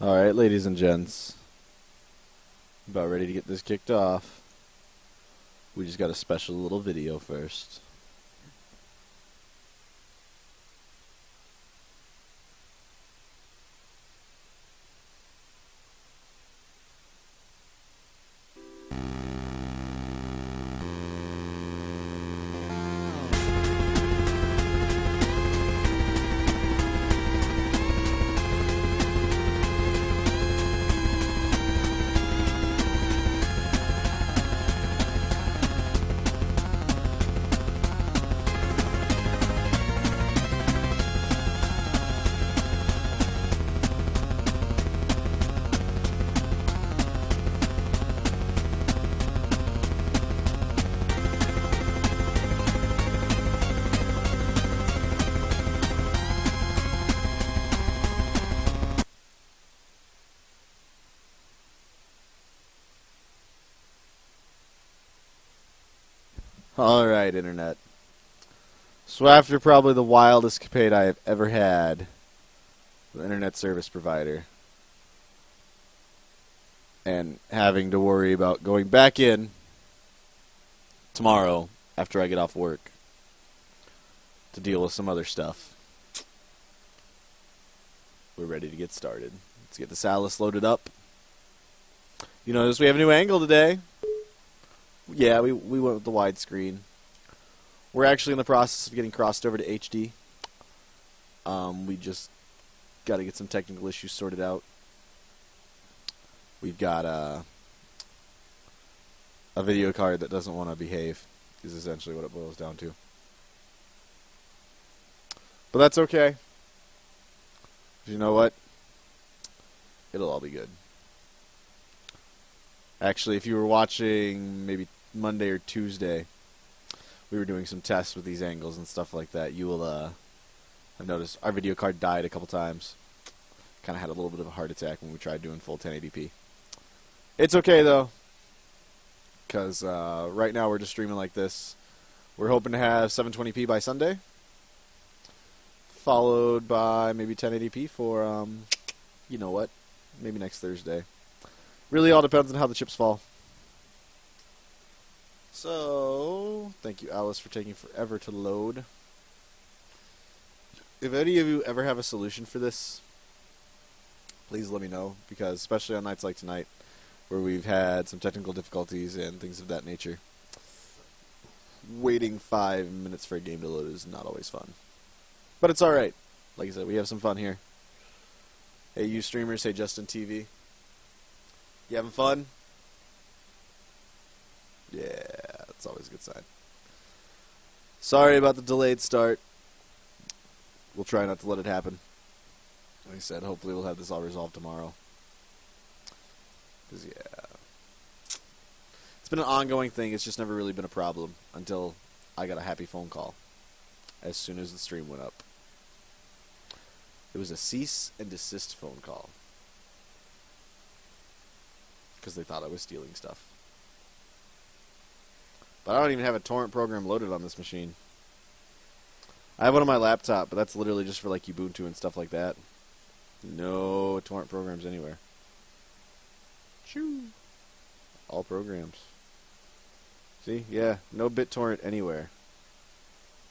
Alright, ladies and gents. About ready to get this kicked off. We just got a special little video first. Alright, Internet. So after probably the wildest escapade I have ever had with an internet service provider, and having to worry about going back in tomorrow after I get off work to deal with some other stuff, we're ready to get started. Let's get this Alice loaded up. You notice we have a new angle today. Yeah, we went with the widescreen. We're actually in the process of getting crossed over to HD. We just got to get some technical issues sorted out. We've got a video card that doesn't want to behave, is essentially what it boils down to. But that's okay. You know what? It'll all be good. Actually, if you were watching maybe Monday or Tuesday, we were doing some tests with these angles and stuff like that. You will have noticed our video card died a couple times. Kind of had a little bit of a heart attack when we tried doing full 1080p. It's okay, though, because right now we're just streaming like this. We're hoping to have 720p by Sunday, followed by maybe 1080p for, you know what, maybe next Thursday. Really all depends on how the chips fall. So, thank you, Alice, for taking forever to load. If any of you ever have a solution for this, please let me know, because especially on nights like tonight, where we've had some technical difficulties and things of that nature, waiting 5 minutes for a game to load is not always fun. But it's alright. Like I said, we have some fun here. Hey, you streamers, hey, Justin TV. You having fun? Yeah, that's always a good sign. Sorry about the delayed start. We'll try not to let it happen. Like I said, hopefully we'll have this all resolved tomorrow. Because, yeah. It's been an ongoing thing. It's just never really been a problem until I got a happy phone call as soon as the stream went up. It was a cease and desist phone call. Because they thought I was stealing stuff. But I don't even have a torrent program loaded on this machine. I have one on my laptop, but that's literally just for like Ubuntu and stuff like that. No torrent programs anywhere. Shoo. All programs. See? Yeah, no BitTorrent anywhere.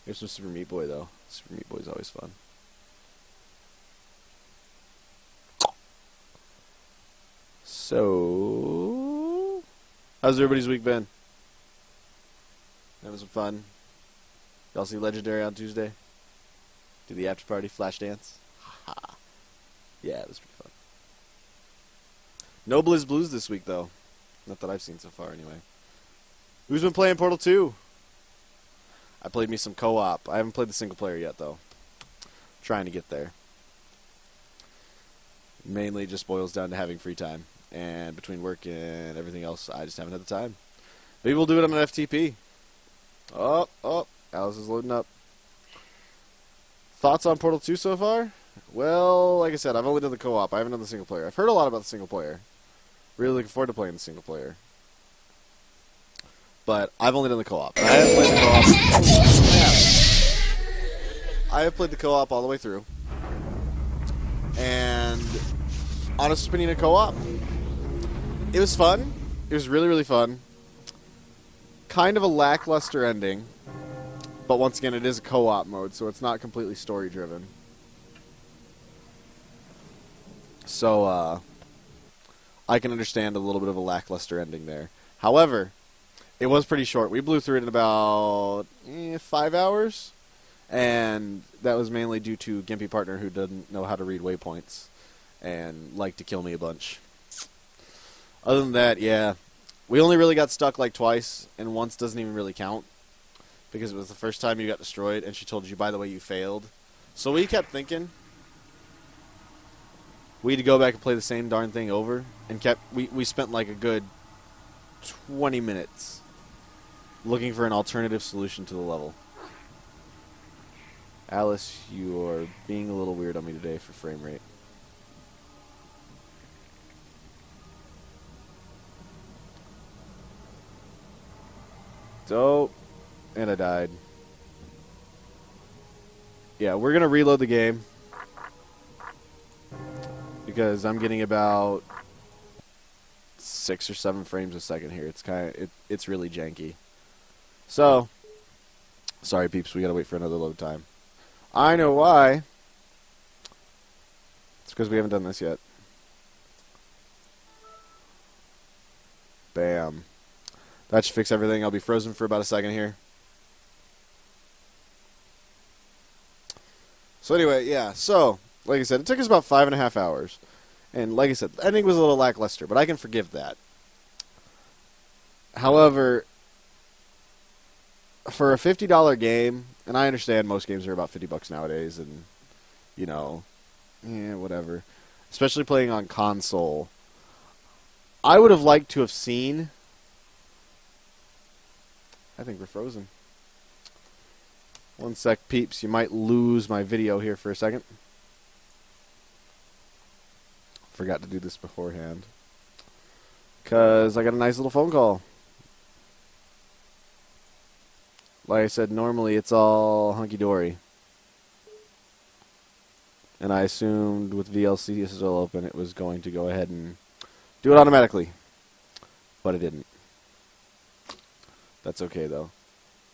Here's some Super Meat Boy, though. Super Meat Boy's always fun. So, how's everybody's week been? Having some fun? Y'all see Legendary on Tuesday? Do the after party flash dance? Ha! Yeah, it was pretty fun. No Blizz Blues this week, though. Not that I've seen so far, anyway. Who's been playing Portal 2? I played me some co-op. I haven't played the single player yet, though. Trying to get there. Mainly just boils down to having free time. And between work and everything else, I just haven't had the time. Maybe we'll do it on an FTP. Oh, Alice is loading up. Thoughts on Portal 2 so far? Well, like I said, I've only done the co-op. I haven't done the single player. I've heard a lot about the single player. Really looking forward to playing the single player. But I've only done the co-op. I haven't played the co-op. I have played the co-op all the way through. And Honest opinion of co-op. It was fun. It was really, really fun. Kind of a lackluster ending. But once again, it is a co-op mode, so it's not completely story-driven. So, I can understand a little bit of a lackluster ending there. However, it was pretty short. We blew through it in about 5 hours. And that was mainly due to Gimpy Partner, who doesn't know how to read waypoints and liked to kill me a bunch. Other than that, yeah. We only really got stuck like twice, and once doesn't even really count. Because it was the first time you got destroyed, and she told you, by the way, you failed. So we kept thinking we'd go back and play the same darn thing over, and we spent like a good 20 minutes looking for an alternative solution to the level. Alice, you are being a little weird on me today for frame rate. Dope. And I died. Yeah, we're going to reload the game. Because I'm getting about 6 or 7 frames a second here. It's really janky. So, sorry peeps, we got to wait for another load time. I know why. It's because we haven't done this yet. Bam. That should fix everything. I'll be frozen for about a second here. So anyway, yeah. So, like I said, it took us about 5.5 hours. And like I said, the ending was a little lackluster, but I can forgive that. However, for a $50 game, and I understand most games are about $50 nowadays, and, you know, whatever. Especially playing on console. I would have liked to have seen... I think we're frozen. One sec, peeps. You might lose my video here for a second. Forgot to do this beforehand. Because I got a nice little phone call. Like I said, normally it's all hunky-dory. And I assumed with VLC still open, it was going to go ahead and do it automatically. But it didn't. That's okay, though.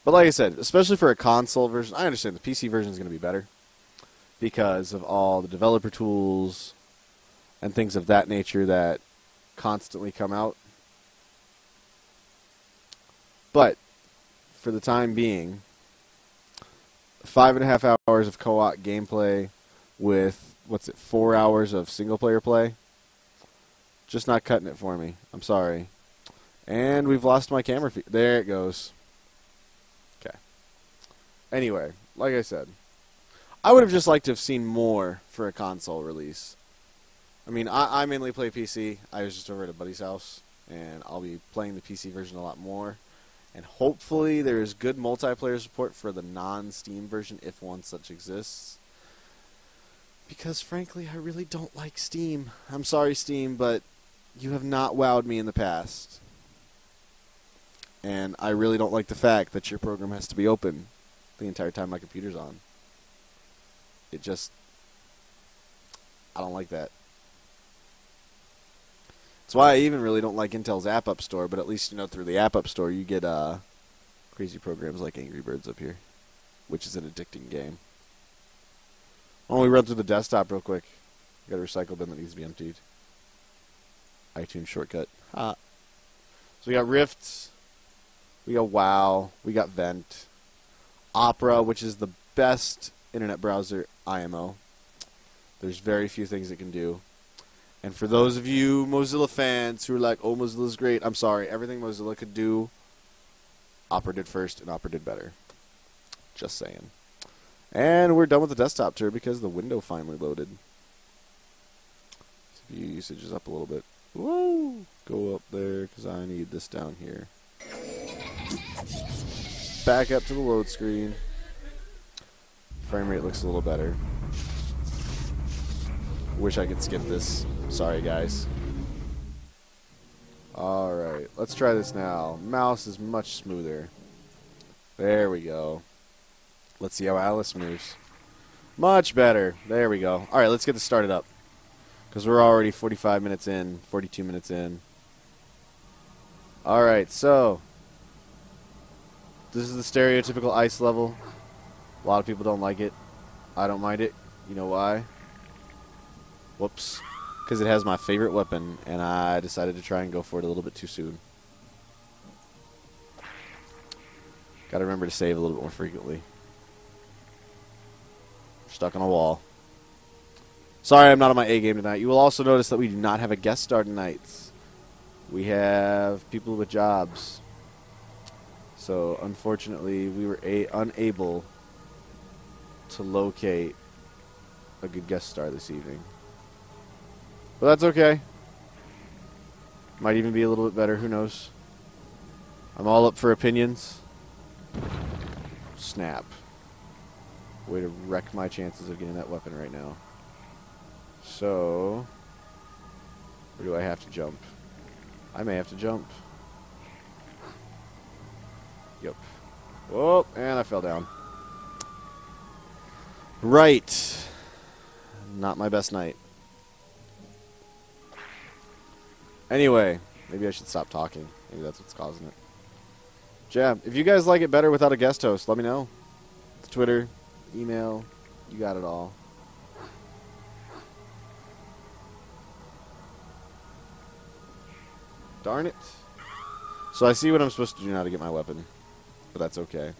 But like I said, especially for a console version, I understand the PC version is going to be better. Because of all the developer tools and things of that nature that constantly come out. But for the time being, 5.5 hours of co-op gameplay with, 4 hours of single-player play? Just not cutting it for me. I'm sorry. And we've lost my camera feed. There it goes. Okay. Anyway, like I said, I would have just liked to have seen more for a console release. I mean, I mainly play PC. I was just over at a buddy's house, and I'll be playing the PC version a lot more. And hopefully there is good multiplayer support for the non-Steam version, if one such exists. Because, frankly, I really don't like Steam. I'm sorry, Steam, but you have not wowed me in the past. And I really don't like the fact that your program has to be open the entire time my computer's on. It just... I don't like that. That's why I even really don't like Intel's App Store, but at least, through the App Store you get crazy programs like Angry Birds up here, which is an addicting game. Why don't we run through the desktop real quick? Got a recycle bin that needs to be emptied. iTunes shortcut. So we got Rift, we got WoW, we got Vent, Opera, which is the best internet browser IMO. There's very few things it can do. And for those of you Mozilla fans who are like, oh, Mozilla's great, I'm sorry. Everything Mozilla could do, Opera did first, and Opera did better. Just saying. And we're done with the desktop tour because the window finally loaded. CPU usage is up a little bit. Woo! Go up there because I need this down here. Back up to the load screen. Frame rate looks a little better. Wish I could skip this. Sorry, guys. Alright, let's try this now. Mouse is much smoother. There we go. Let's see how Alice moves. Much better. There we go. Alright, let's get this started up. Because we're already 45 minutes in, 42 minutes in. Alright, so this is the stereotypical ice level. A lot of people don't like it. I don't mind it. You know why? Whoops. Because it has my favorite weapon, and I decided to try and go for it a little bit too soon. Gotta remember to save a little bit more frequently. Stuck on a wall. Sorry, I'm not on my A game tonight. You will also notice that we do not have a guest star tonight. We have people with jobs. So, unfortunately, we were unable to locate a good guest star this evening. But that's okay. Might even be a little bit better. Who knows? I'm all up for opinions. Snap. Way to wreck my chances of getting that weapon right now. So, where do I have to jump? I may have to jump. Yep. Oh, and I fell down. Right. Not my best night. Anyway, maybe I should stop talking. Maybe that's what's causing it. Yeah, if you guys like it better without a guest host, let me know. Twitter, email, you got it all. Darn it. So I see what I'm supposed to do now to get my weapon. But that's okay.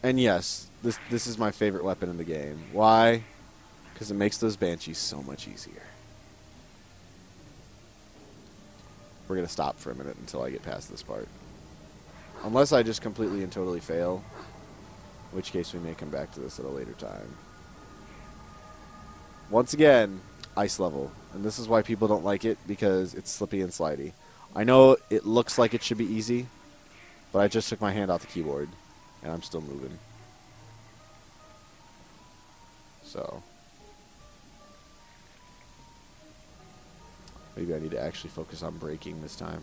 And yes, this is my favorite weapon in the game. Why? Because it makes those banshees so much easier. We're going to stop for a minute until I get past this part. Unless I just completely and totally fail. In which case we may come back to this at a later time. Once again, ice level. And this is why people don't like it, because it's slippy and slidey. I know it looks like it should be easy, but I just took my hand off the keyboard, and I'm still moving. So, maybe I need to actually focus on braking this time.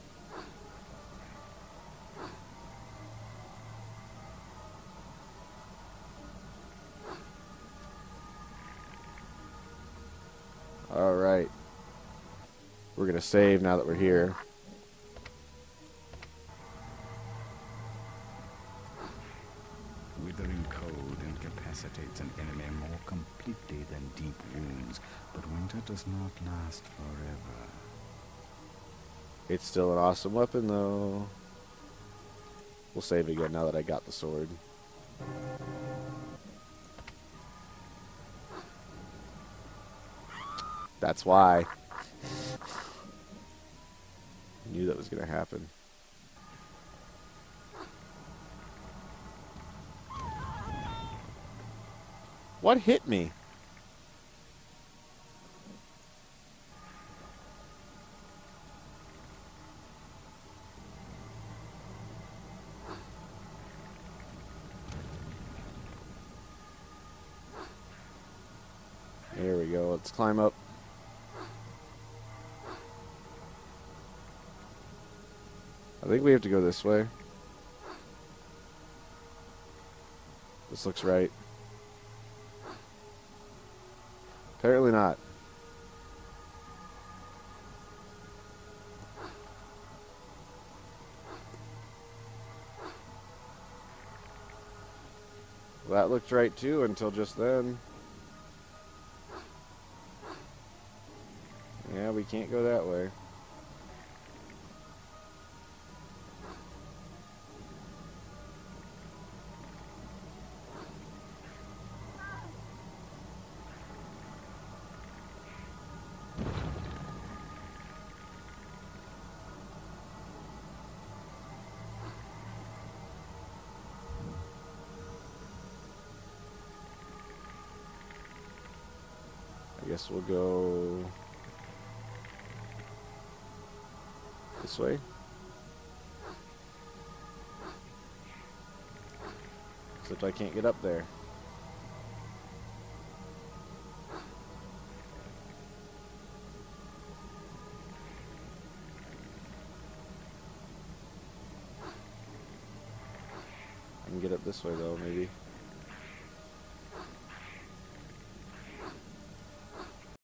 Alright. We're going to save now that we're here. Withering cold incapacitates an enemy more completely than deep wounds, but winter does not last forever. It's still an awesome weapon, though. We'll save again now that I got the sword. That's why. I knew that was going to happen. What hit me? There we go. Let's climb up. I think we have to go this way. This looks right. Apparently not. Well, that looked right too until just then. Yeah, we can't go that way. I guess we'll go this way. Except I can't get up there. I can get up this way though, maybe.